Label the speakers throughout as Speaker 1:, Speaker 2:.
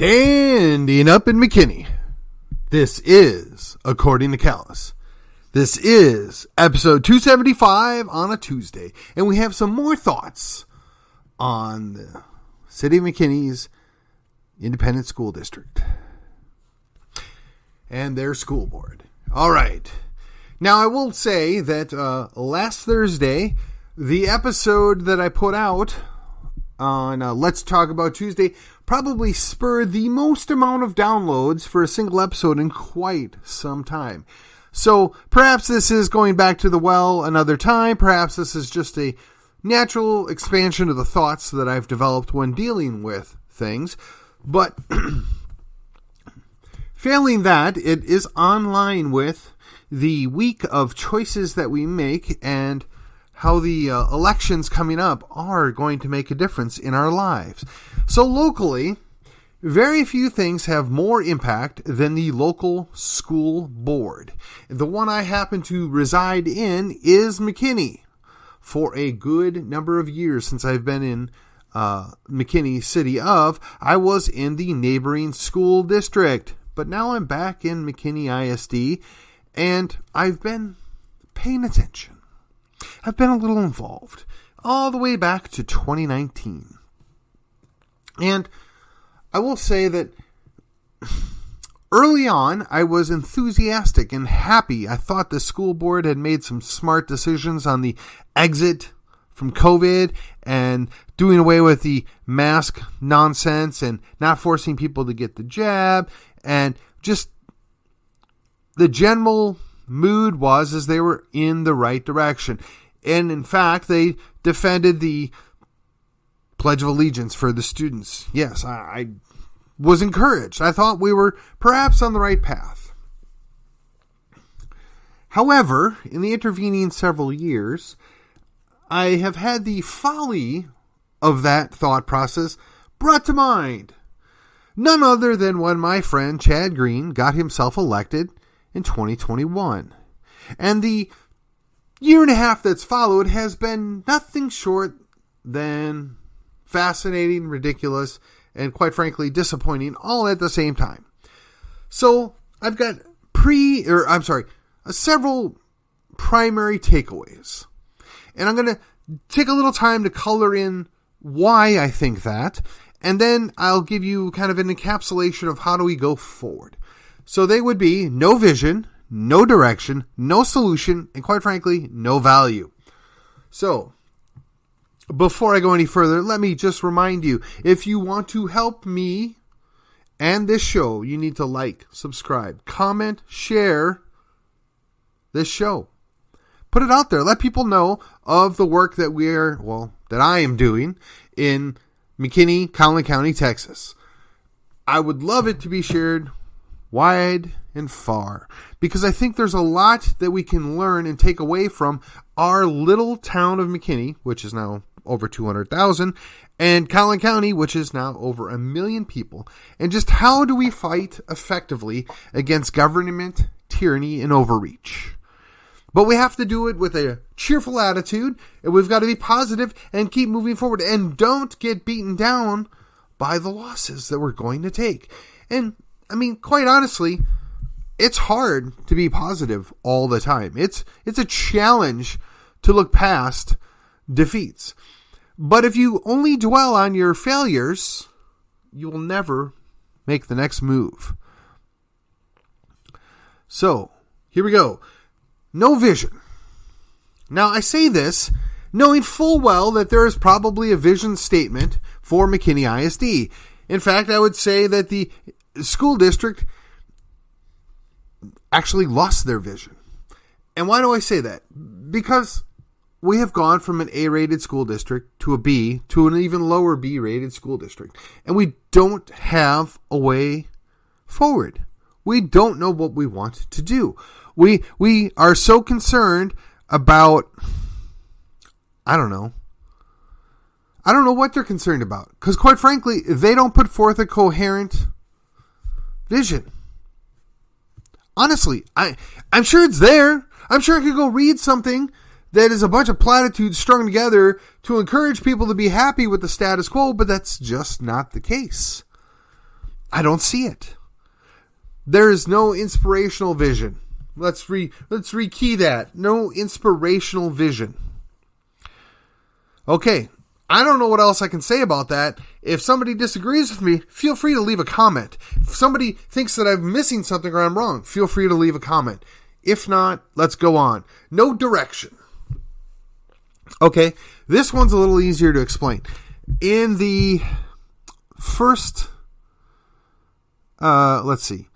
Speaker 1: Standing up in McKinney. This is According to Callus. This is episode 275 on a Tuesday. And we have some more thoughts on the City of McKinney's Independent School District and their school board. All right. Now, I will say that last Thursday, the episode that I put out on Let's Talk About Tuesday probably spurred the most amount of downloads for a single episode in quite some time. So perhaps this is going back to the well another time. Perhaps this is just a natural expansion of the thoughts that I've developed when dealing with things. But failing that, it is online with the week of choices that we make and how the elections coming up are going to make a difference in our lives. So locally, very few things have more impact than the local school board. The one I happen to reside in is McKinney. For a good number of years since I've been in McKinney City of, I was in the neighboring school district. But now I'm back in McKinney ISD, and I've been paying attention. I've been a little involved all the way back to 2019. And I will say that early on, I was enthusiastic and happy. I thought the school board had made some smart decisions on the exit from COVID and doing away with the mask nonsense and not forcing people to get the jab. And just the general mood was as they were in the right direction. And in fact, they defended the Pledge of Allegiance for the students. Yes, I was encouraged. I thought we were perhaps on the right path. However, in the intervening several years, I have had the folly of that thought process brought to mind. None other than when my friend Chad Green got himself elected in 2021. And the year and a half that's followed has been nothing short than fascinating, ridiculous, and quite frankly, disappointing all at the same time. So I've got several primary takeaways. And I'm going to take a little time to color in why I think that. And then I'll give you kind of an encapsulation of how do we go forward. So they would be no vision, no direction, no solution, and quite frankly, no value. So, before I go any further, let me just remind you, if you want to help me and this show, you need to like, subscribe, comment, share this show. Put it out there. Let people know of the work that that I am doing in McKinney, Collin County, Texas. I would love it to be shared wide and far, because I think there's a lot that we can learn and take away from our little town of McKinney, which is now over 200,000, and Collin County, which is now over 1 million people, and just how do we fight effectively against government tyranny and overreach. But we have to do it with a cheerful attitude, and we've got to be positive and keep moving forward, and don't get beaten down by the losses that we're going to take. And I mean, quite honestly, it's hard to be positive all the time. It's a challenge to look past defeats. But if you only dwell on your failures, you will never make the next move. So, here we go. No vision. Now, I say this knowing full well that there is probably a vision statement for McKinney ISD. In fact, I would say that the school district actually lost their vision. And why do I say that? Because we have gone from an A-rated school district to a B to an even lower B-rated school district. And we don't have a way forward. We don't know what we want to do. We are so concerned about, I don't know what they're concerned about. Because quite frankly, they don't put forth a coherent vision. Honestly, I'm sure it's there. I'm sure I could go read something that is a bunch of platitudes strung together to encourage people to be happy with the status quo, but that's just not the case. I don't see it. There is no inspirational vision. Let's rekey that. No inspirational vision. Okay, I don't know what else I can say about that. If somebody disagrees with me, feel free to leave a comment. If somebody thinks that I'm missing something or I'm wrong, feel free to leave a comment. If not, let's go on. No direction. Okay, this one's a little easier to explain. In the first, let's see,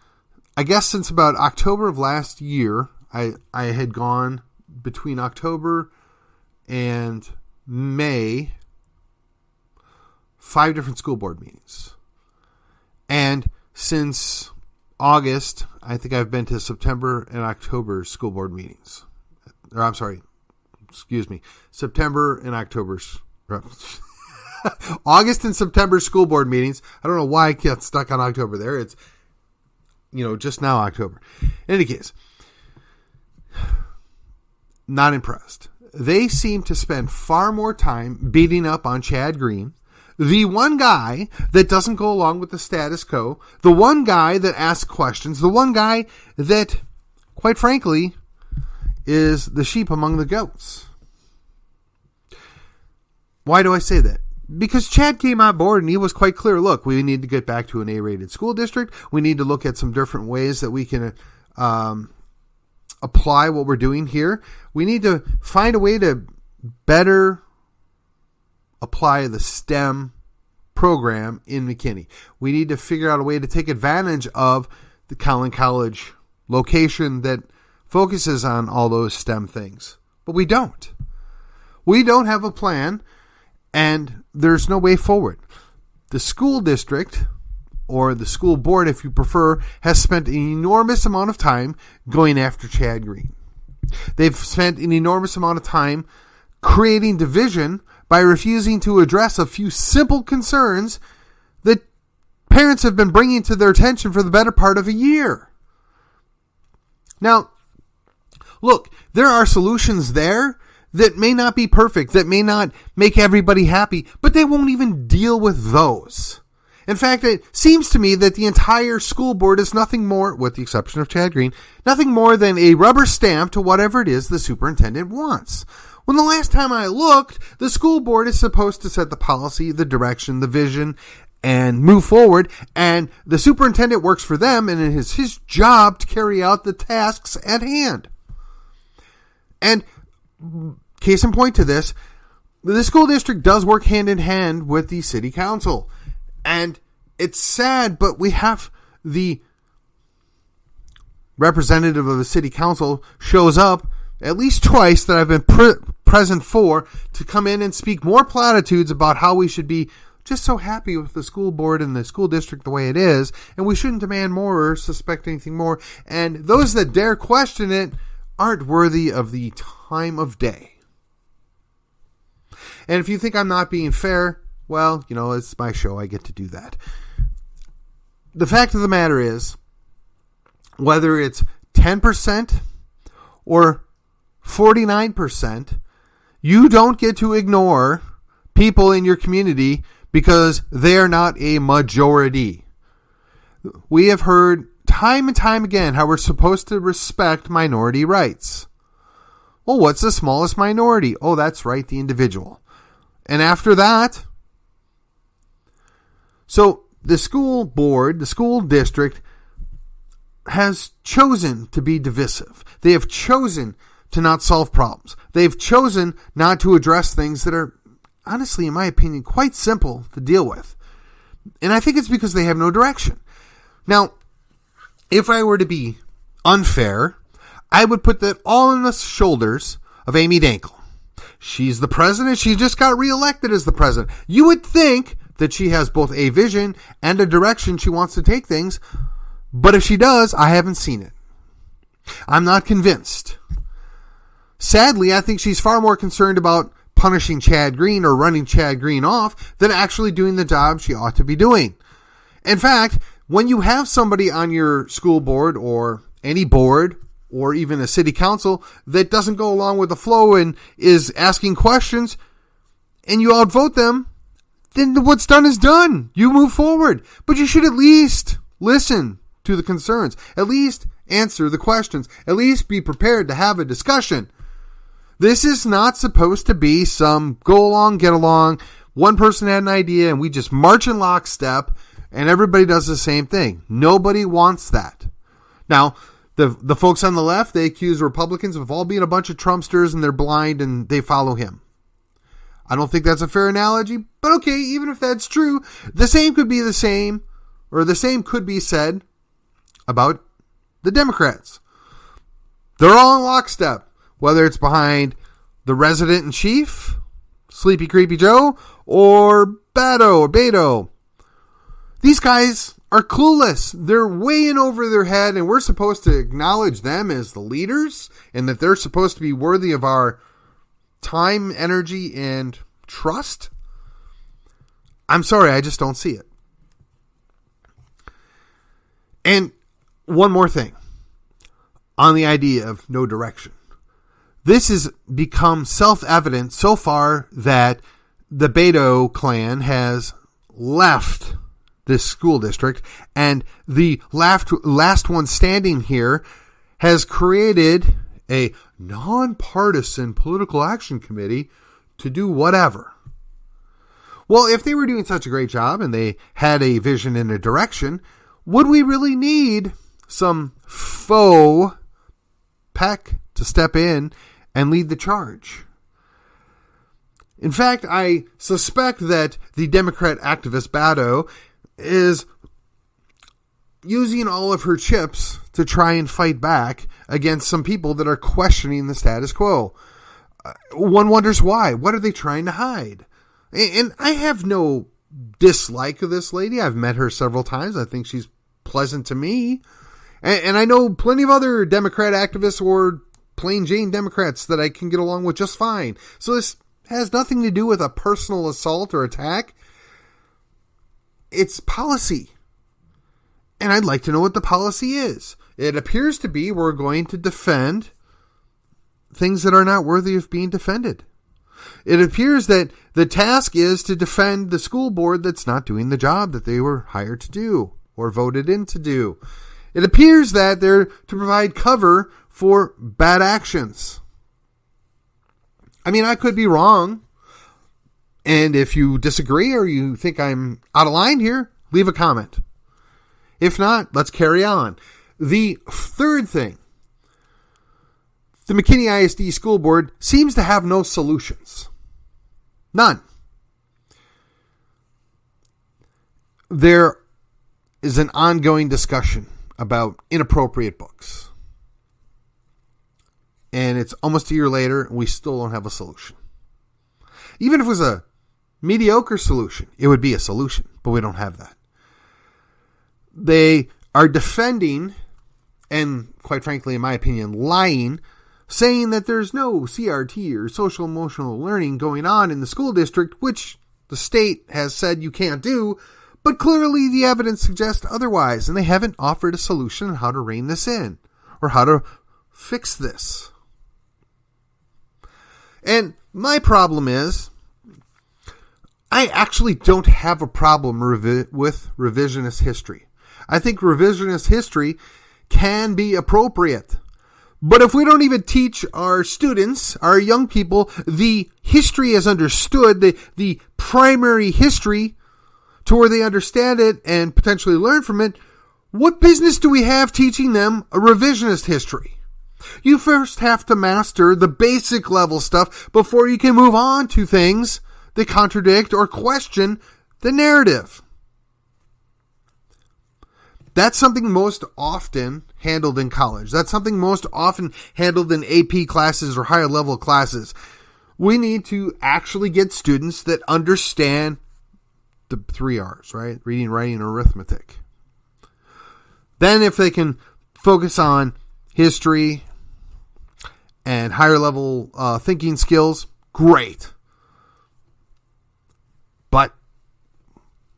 Speaker 1: I guess since about October of last year, I had gone between October and May, 5 different school board meetings. And since August, I think I've been to September and October school board meetings. Or I'm sorry, September and October's August and September school board meetings. I don't know why I got stuck on October there. It's, just now October. In any case, not impressed. They seem to spend far more time beating up on Chad Green, the one guy that doesn't go along with the status quo, the one guy that asks questions, the one guy that, quite frankly, is the sheep among the goats. Why do I say that? Because Chad came on board and he was quite clear. Look, we need to get back to an A-rated school district. We need to look at some different ways that we can apply what we're doing here. We need to find a way to better apply the STEM program in McKinney. We need to figure out a way to take advantage of the Collin College location that focuses on all those STEM things. But we don't. We don't have a plan, and there's no way forward. The school district, or the school board if you prefer, has spent an enormous amount of time going after Chad Green. They've spent an enormous amount of time creating division by refusing to address a few simple concerns that parents have been bringing to their attention for the better part of a year. Now, look, there are solutions there that may not be perfect, that may not make everybody happy, but they won't even deal with those. In fact, it seems to me that the entire school board is nothing more, with the exception of Chad Green, nothing more than a rubber stamp to whatever it is the superintendent wants. When the last time I looked, the school board is supposed to set the policy, the direction, the vision, and move forward, and the superintendent works for them, and it is his job to carry out the tasks at hand. And case in point to this, the school district does work hand in hand with the city council. And it's sad, but we have the representative of the city council shows up at least twice that I've been present for to come in and speak more platitudes about how we should be just so happy with the school board and the school district the way it is, and we shouldn't demand more or suspect anything more. And those that dare question it aren't worthy of the time of day. And if you think I'm not being fair, well, it's my show. I get to do that. The fact of the matter is, whether it's 10% or 49%, you don't get to ignore people in your community because they're not a majority. We have heard time and time again how we're supposed to respect minority rights. Well, what's the smallest minority? Oh, that's right, the individual. And after that, so the school board, the school district has chosen to be divisive. They have chosen to not solve problems. They've chosen not to address things that are, honestly, in my opinion, quite simple to deal with. And I think it's because they have no direction. Now, if I were to be unfair, I would put that all on the shoulders of Amy Dankel. She's the president. She just got reelected as the president. You would think that she has both a vision and a direction she wants to take things, but if she does, I haven't seen it. I'm not convinced. Sadly, I think she's far more concerned about punishing Chad Green or running Chad Green off than actually doing the job she ought to be doing. In fact, when you have somebody on your school board or any board or even a city council that doesn't go along with the flow and is asking questions and you outvote them, then what's done is done. You move forward. But you should at least listen to the concerns. At least answer the questions. At least be prepared to have a discussion. This is not supposed to be some go along, get along. One person had an idea and we just march in lockstep and everybody does the same thing. Nobody wants that. Now, the folks on the left, they accuse Republicans of all being a bunch of Trumpsters and they're blind and they follow him. I don't think that's a fair analogy, but okay, even if that's true, the same could be said about the Democrats. They're all in lockstep, whether it's behind the resident in chief, Sleepy Creepy Joe, or Beto. These guys are clueless. They're way in over their head, and we're supposed to acknowledge them as the leaders and that they're supposed to be worthy of our time, energy, and trust. I'm sorry, I just don't see it. And one more thing on the idea of no direction. This has become self-evident so far that the Beto clan left this school district, and the last one standing here has created a nonpartisan political action committee to do whatever. Well, if they were doing such a great job and they had a vision and a direction, would we really need some faux Peck to step in and lead the charge? In fact, I suspect that the Democrat activist Beto is using all of her chips to try and fight back against some people that are questioning the status quo. One wonders why. What are they trying to hide? And I have no dislike of this lady. I've met her several times. I think she's pleasant to me. And I know plenty of other Democrat activists or plain Jane Democrats that I can get along with just fine. So this has nothing to do with a personal assault or attack. It's policy. And I'd like to know what the policy is. It appears to be we're going to defend things that are not worthy of being defended. It appears that the task is to defend the school board that's not doing the job that they were hired to do or voted in to do. It appears that they're to provide cover for bad actions. I mean, I could be wrong. And if you disagree or you think I'm out of line here, leave a comment. If not, let's carry on. The third thing, the McKinney ISD School Board seems to have no solutions. None. There is an ongoing discussion about inappropriate books. And it's almost a year later, and we still don't have a solution. Even if it was a mediocre solution, it would be a solution, but we don't have that. They are defending, and quite frankly, in my opinion, lying, saying that there's no CRT or social emotional learning going on in the school district, which the state has said you can't do, but clearly the evidence suggests otherwise, and they haven't offered a solution on how to rein this in or how to fix this. And my problem is, I actually don't have a problem with revisionist history. I think revisionist history can be appropriate. But if we don't even teach our students, our young people, the history as understood, the primary history to where they understand it and potentially learn from it, what business do we have teaching them a revisionist history? You first have to master the basic level stuff before you can move on to things that contradict or question the narrative. That's something most often handled in college. That's something most often handled in AP classes or higher level classes. We need to actually get students that understand the 3 R's, right? Reading, writing, arithmetic. Then if they can focus on history and higher level thinking skills, great. But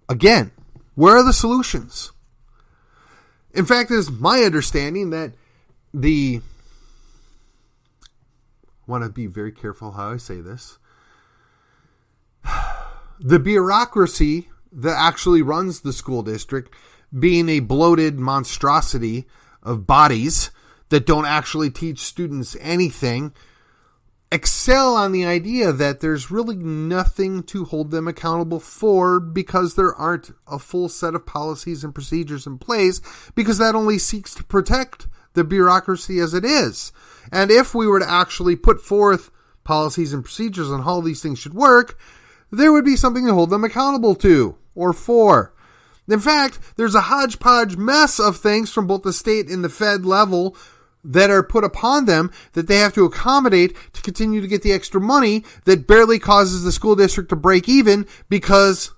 Speaker 1: again, where are the solutions? In fact, it's my understanding that I want to be very careful how I say this. the bureaucracy that actually runs the school district being a bloated monstrosity of bodies that don't actually teach students anything, excel on the idea that there's really nothing to hold them accountable for because there aren't a full set of policies and procedures in place, because that only seeks to protect the bureaucracy as it is. And if we were to actually put forth policies and procedures on how these things should work, there would be something to hold them accountable to or for. In fact, there's a hodgepodge mess of things from both the state and the Fed level that are put upon them that they have to accommodate to continue to get the extra money that barely causes the school district to break even, because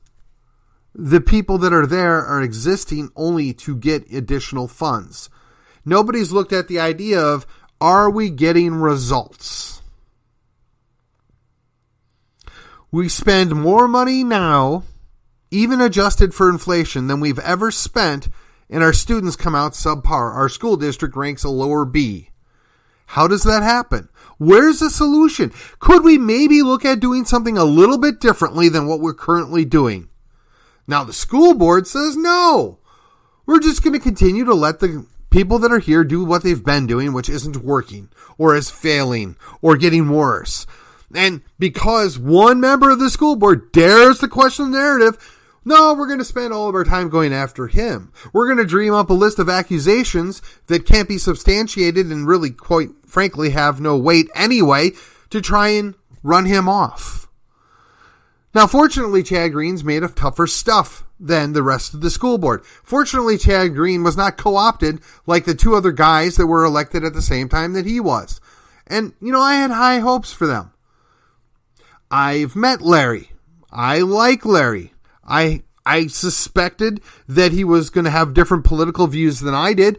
Speaker 1: the people that are there are existing only to get additional funds. Nobody's looked at the idea of, are we getting results? We spend more money now, even adjusted for inflation, than we've ever spent, and our students come out subpar. Our school district ranks a lower B. How does that happen? Where's the solution? Could we maybe look at doing something a little bit differently than what we're currently doing? Now, the school board says no. We're just going to continue to let the people that are here do what they've been doing, which isn't working, or is failing, or getting worse. And because one member of the school board dares to question the narrative, no, we're going to spend all of our time going after him. We're going to dream up a list of accusations that can't be substantiated and really, quite frankly, have no weight anyway, to try and run him off. Now, fortunately, Chad Green's made of tougher stuff than the rest of the school board. Fortunately, Chad Green was not co-opted like the two other guys that were elected at the same time that he was. And, I had high hopes for them. I've met Larry. I like Larry. I suspected that he was going to have different political views than I did,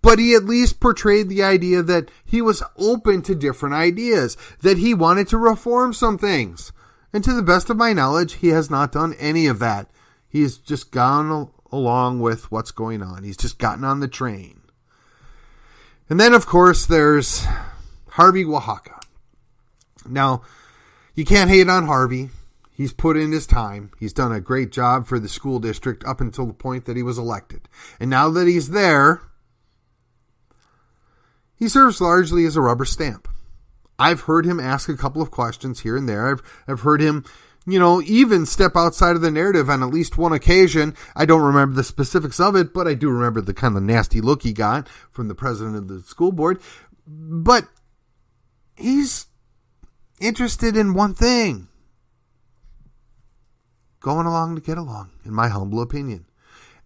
Speaker 1: but he at least portrayed the idea that he was open to different ideas, that he wanted to reform some things. And to the best of my knowledge, he has not done any of that. He's just gone along with what's going on. He's just gotten on the train. And then, of course, there's Harvey Oaxaca. Now, you can't hate on Harvey. He's put in his time. He's done a great job for the school district up until the point that he was elected. And now that he's there, he serves largely as a rubber stamp. I've heard him ask a couple of questions here and there. I've heard him, even step outside of the narrative on at least one occasion. I don't remember the specifics of it, but I do remember the kind of nasty look he got from the president of the school board. But he's interested in one thing: going along to get along, in my humble opinion.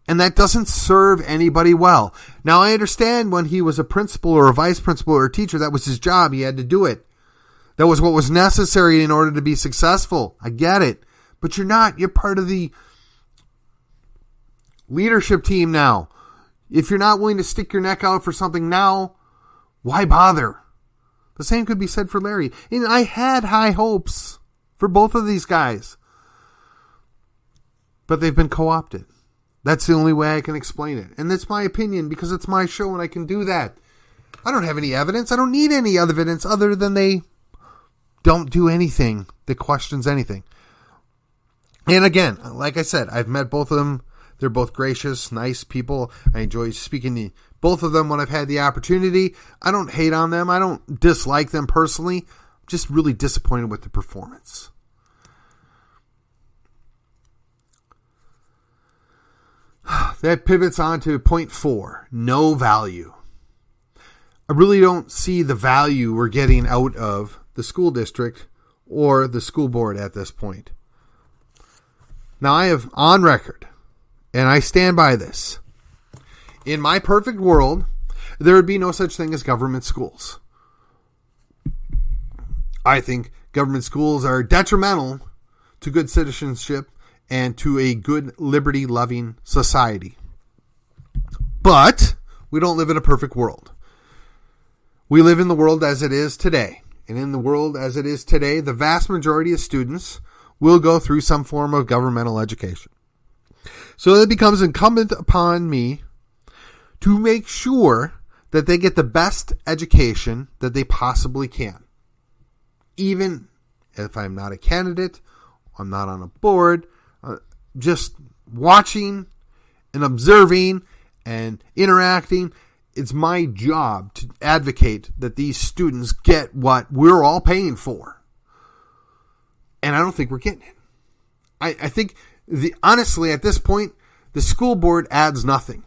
Speaker 1: And that doesn't serve anybody well. Now, I understand when he was a principal or a vice principal or a teacher, that was his job. He had to do it. That was what was necessary in order to be successful. I get it. But you're not. You're part of the leadership team now. If you're not willing to stick your neck out for something now, why bother? The same could be said for Larry. And I had high hopes for both of these guys, but they've been co-opted. That's the only way I can explain it. And that's my opinion, because it's my show and I can do that. I don't have any evidence. I don't need any evidence other than they don't do anything that questions anything. And again, like I said, I've met both of them. They're both gracious, nice people. I enjoy speaking to both of them when I've had the opportunity. I don't hate on them. I don't dislike them personally. I'm just really disappointed with the performance. That pivots on to point 4, no value. I really don't see the value we're getting out of the school district or the school board at this point. Now, I have on record, and I stand by this. In my perfect world, there would be no such thing as government schools. I think government schools are detrimental to good citizenship and to a good liberty-loving society. But we don't live in a perfect world. We live in the world as it is today. And in the world as it is today, the vast majority of students will go through some form of governmental education. So it becomes incumbent upon me to make sure that they get the best education that they possibly can. Even if I'm not a candidate, I'm not on a board. Just watching and observing and interacting. It's my job to advocate that these students get what we're all paying for. And I don't think we're getting it. I think, honestly, at this point, the school board adds nothing.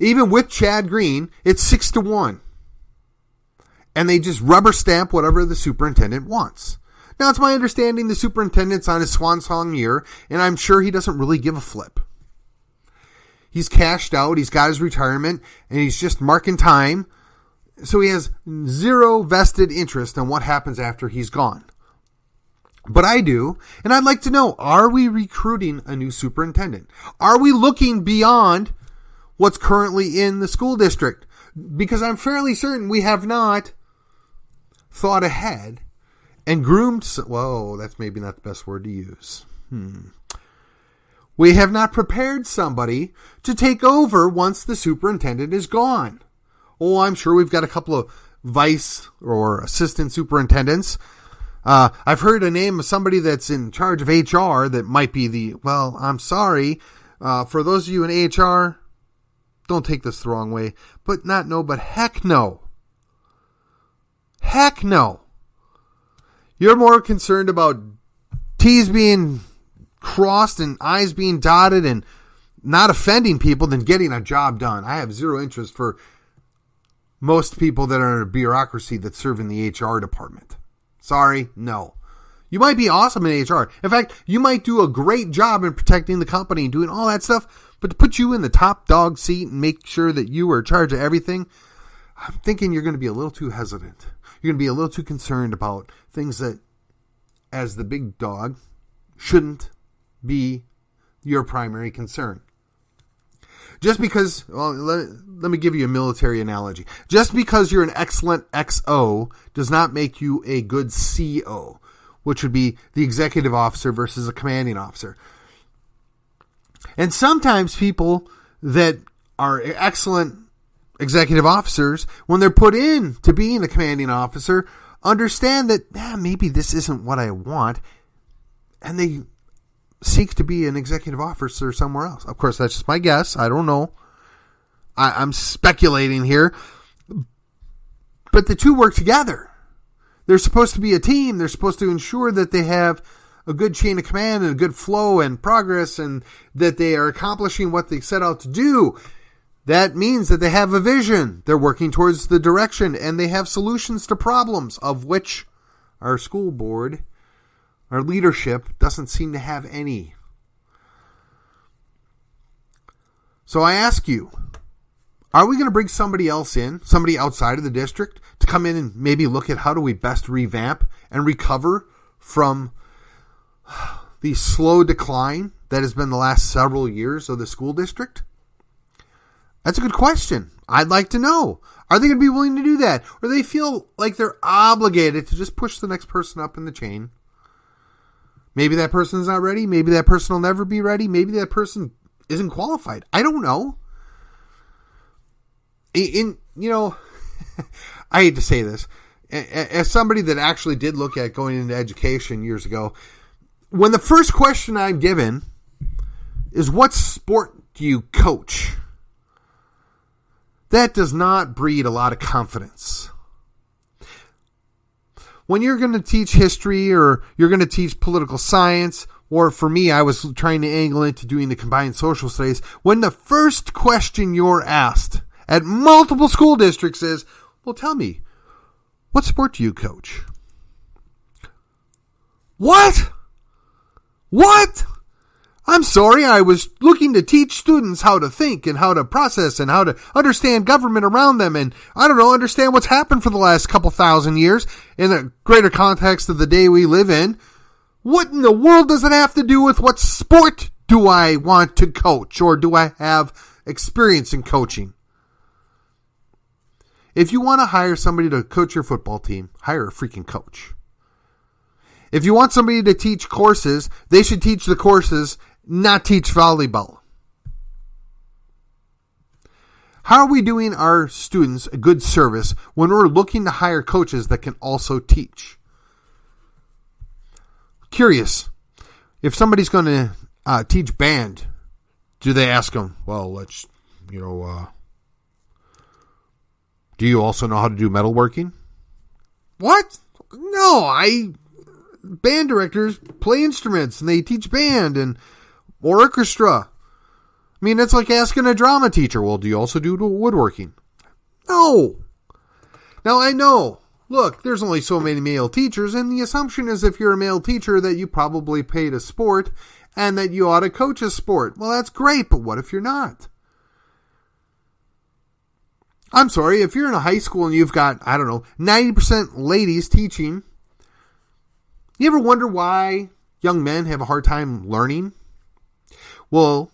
Speaker 1: Even with Chad Green, it's 6-1. And they just rubber stamp whatever the superintendent wants. Now, it's my understanding the superintendent's on his swan song year, and I'm sure he doesn't really give a flip. He's cashed out, he's got his retirement, and he's just marking time. So he has zero vested interest in what happens after he's gone. But I do, and I'd like to know, are we recruiting a new superintendent? Are we looking beyond what's currently in the school district? Because I'm fairly certain we have not thought ahead and groomed, whoa, that's maybe not the best word to use. We have not prepared somebody to take over once the superintendent is gone. Oh, I'm sure we've got a couple of vice or assistant superintendents. I've heard a name of somebody that's in charge of HR that might be I'm sorry. For those of you in HR, don't take this the wrong way, but heck no. Heck no. You're more concerned about T's being crossed and I's being dotted and not offending people than getting a job done. I have zero interest for most people that are in a bureaucracy that serve in the HR department. Sorry, no. You might be awesome in HR. In fact, you might do a great job in protecting the company and doing all that stuff, but to put you in the top dog seat and make sure that you are in charge of everything, I'm thinking you're going to be a little too hesitant. You're going to be a little too concerned about things that, as the big dog, shouldn't be your primary concern. Just because, let me give you a military analogy. Just because you're an excellent XO does not make you a good CO, which would be the executive officer versus a commanding officer. And sometimes people that are excellent executive officers, when they're put in to being a commanding officer, understand that maybe this isn't what I want, and they seek to be an executive officer somewhere else. Of course, that's just my guess. I don't know. I'm speculating here. But the two work together. They're supposed to be a team. They're supposed to ensure that they have a good chain of command and a good flow and progress, and that they are accomplishing what they set out to do. That means that they have a vision. They're working towards the direction, and they have solutions to problems, of which our school board, our leadership, doesn't seem to have any. So I ask you, are we going to bring somebody else in, somebody outside of the district, to come in and maybe look at how do we best revamp and recover from the slow decline that has been the last several years of the school district? That's a good question. I'd like to know. Are they going to be willing to do that? Or do they feel like they're obligated to just push the next person up in the chain? Maybe that person's not ready. Maybe that person will never be ready. Maybe that person isn't qualified. I don't know. I hate to say this. As somebody that actually did look at going into education years ago, when the first question I'm given is, what sport do you coach? That does not breed a lot of confidence. When you're going to teach history, or you're going to teach political science, or for me, I was trying to angle into doing the combined social studies, when the first question you're asked at multiple school districts is, well, tell me, what sport do you coach? What? I'm sorry, I was looking to teach students how to think and how to process and how to understand government around them and, understand what's happened for the last couple thousand years in the greater context of the day we live in. What in the world does it have to do with what sport do I want to coach, or do I have experience in coaching? If you want to hire somebody to coach your football team, hire a freaking coach. If you want somebody to teach courses, they should teach the courses, not teach volleyball. How are we doing our students a good service when we're looking to hire coaches that can also teach? Curious, if somebody's going to teach band, do they ask them, well, do you also know how to do metalworking? What? No, band directors play instruments and they teach band or orchestra. I mean, it's like asking a drama teacher, well, do you also do woodworking? No. Now, I know, look, there's only so many male teachers, and the assumption is if you're a male teacher that you probably played a sport and that you ought to coach a sport. Well, that's great, but what if you're not? I'm sorry, if you're in a high school and you've got, 90% ladies teaching, you ever wonder why young men have a hard time learning? Well,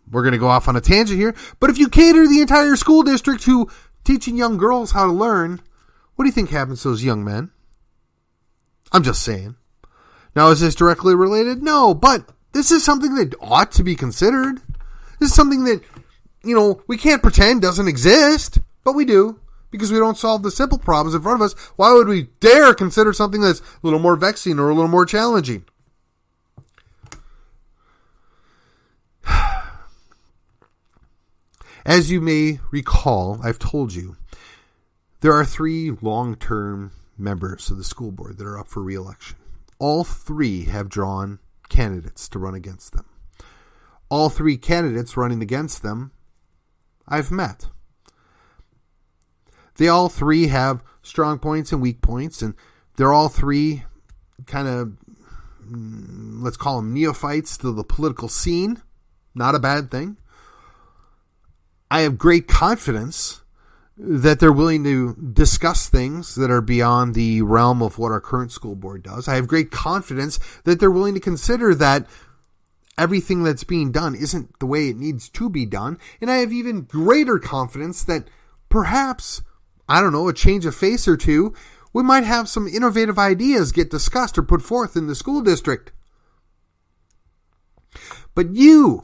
Speaker 1: we're going to go off on a tangent here, but if you cater the entire school district to teaching young girls how to learn, what do you think happens to those young men? I'm just saying. Now, is this directly related? No, but this is something that ought to be considered. This is something that, we can't pretend doesn't exist, but we do, because we don't solve the simple problems in front of us. Why would we dare consider something that's a little more vexing or a little more challenging? As you may recall, I've told you, there are 3 long-term members of the school board that are up for re-election. All 3 have drawn candidates to run against them. All 3 candidates running against them, I've met. They all 3 have strong points and weak points, and they're all 3 kind of, let's call them neophytes to the political scene. Not a bad thing. I have great confidence that they're willing to discuss things that are beyond the realm of what our current school board does. I have great confidence that they're willing to consider that everything that's being done isn't the way it needs to be done. And I have even greater confidence that perhaps, a change of face or two, we might have some innovative ideas get discussed or put forth in the school district. But you,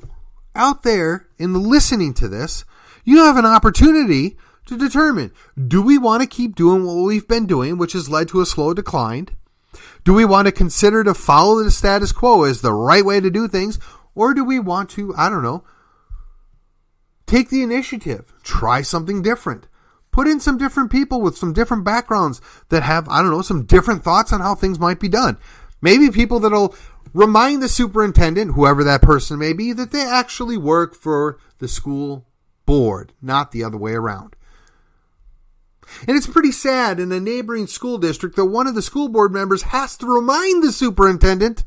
Speaker 1: out there in the listening to this, you have an opportunity to determine, do we want to keep doing what we've been doing, which has led to a slow decline? Do we want to consider to follow the status quo as the right way to do things? Or do we want to, take the initiative, try something different, put in some different people with some different backgrounds that have, some different thoughts on how things might be done? Maybe people that'll remind the superintendent, whoever that person may be, that they actually work for the school board, not the other way around. And it's pretty sad in a neighboring school district that one of the school board members has to remind the superintendent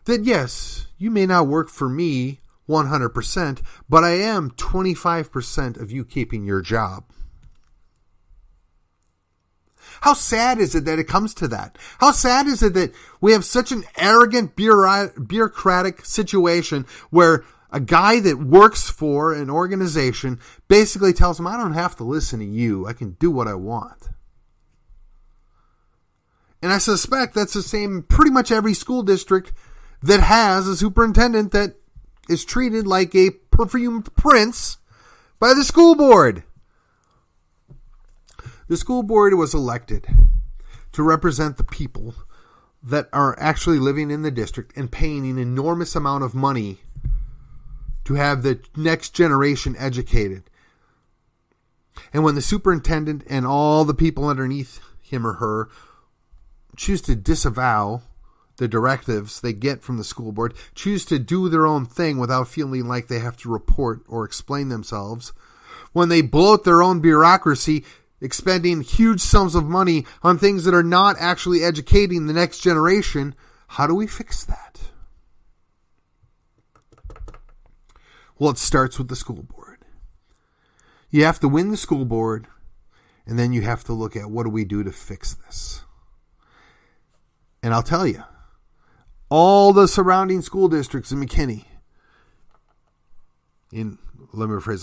Speaker 1: that, yes, you may not work for me 100%, but I am 25% of you keeping your job. How sad is it that it comes to that? How sad is it that we have such an arrogant bureaucratic situation where a guy that works for an organization basically tells him, I don't have to listen to you. I can do what I want. And I suspect that's the same in pretty much every school district that has a superintendent that is treated like a perfumed prince by the school board. The school board was elected to represent the people that are actually living in the district and paying an enormous amount of money to have the next generation educated. And when the superintendent and all the people underneath him or her choose to disavow the directives they get from the school board, choose to do their own thing without feeling like they have to report or explain themselves, when they bloat their own bureaucracy, expending huge sums of money on things that are not actually educating the next generation, how do we fix that? Well, it starts with the school board. You have to win the school board, and then you have to look at what do we do to fix this. And I'll tell you, all the surrounding school districts in McKinney,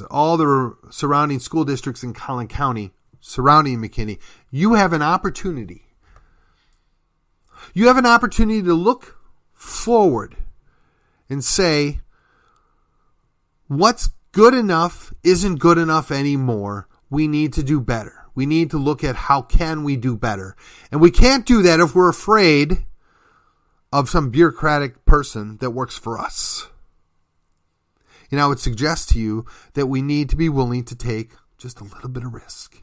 Speaker 1: all the surrounding school districts in Collin County surrounding McKinney, you have an opportunity. You have an opportunity to look forward and say, what's good enough isn't good enough anymore. We need to do better. We need to look at how can we do better. And we can't do that if we're afraid of some bureaucratic person that works for us. I would suggest to you that we need to be willing to take just a little bit of risk.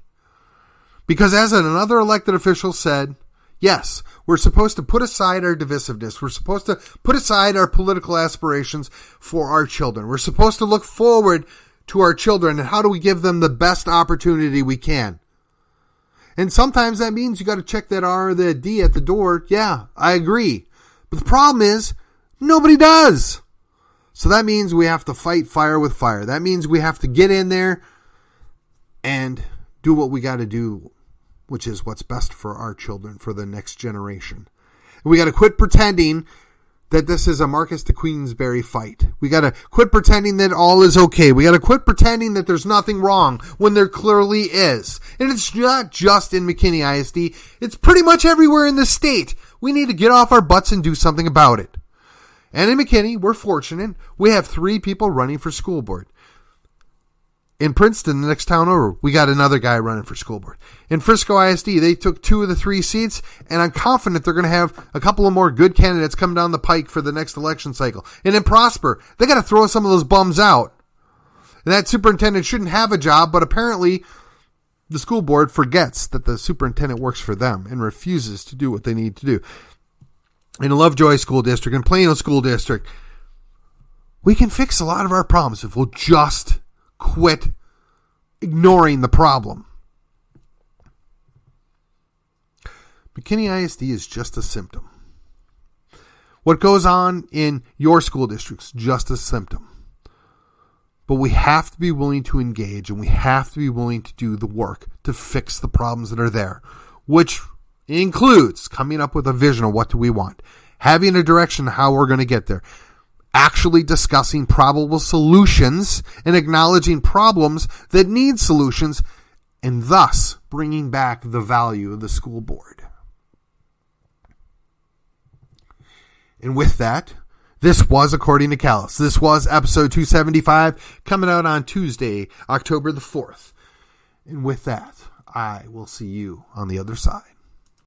Speaker 1: Because as another elected official said, yes, we're supposed to put aside our divisiveness. We're supposed to put aside our political aspirations for our children. We're supposed to look forward to our children and how do we give them the best opportunity we can. And sometimes that means you got to check that R or the D at the door. Yeah, I agree. But the problem is nobody does. So that means we have to fight fire with fire. That means we have to get in there and do what we got to do, which is what's best for our children, for the next generation. And we got to quit pretending that this is a Marcus to Queensberry fight. We got to quit pretending that all is okay. We got to quit pretending that there's nothing wrong when there clearly is. And it's not just in McKinney ISD. It's pretty much everywhere in the state. We need to get off our butts and do something about it. And in McKinney, we're fortunate. We have 3 people running for school board. In Princeton, the next town over, we got another guy running for school board. In Frisco ISD, they took 2 of the 3 seats, and I'm confident they're going to have a couple of more good candidates come down the pike for the next election cycle. And in Prosper, they got to throw some of those bums out. And that superintendent shouldn't have a job, but apparently the school board forgets that the superintendent works for them and refuses to do what they need to do. In Lovejoy School District and Plano School District, we can fix a lot of our problems if we'll just quit ignoring the problem. McKinney ISD is just a symptom. What goes on in your school district's just a symptom. But we have to be willing to engage, and we have to be willing to do the work to fix the problems that are there, which includes coming up with a vision of what do we want, having a direction how we're going to get there, actually discussing probable solutions and acknowledging problems that need solutions, and thus bringing back the value of the school board. And with that, this was According to Callus. This was episode 275, coming out on Tuesday, October the 4th. And with that, I will see you on the other side.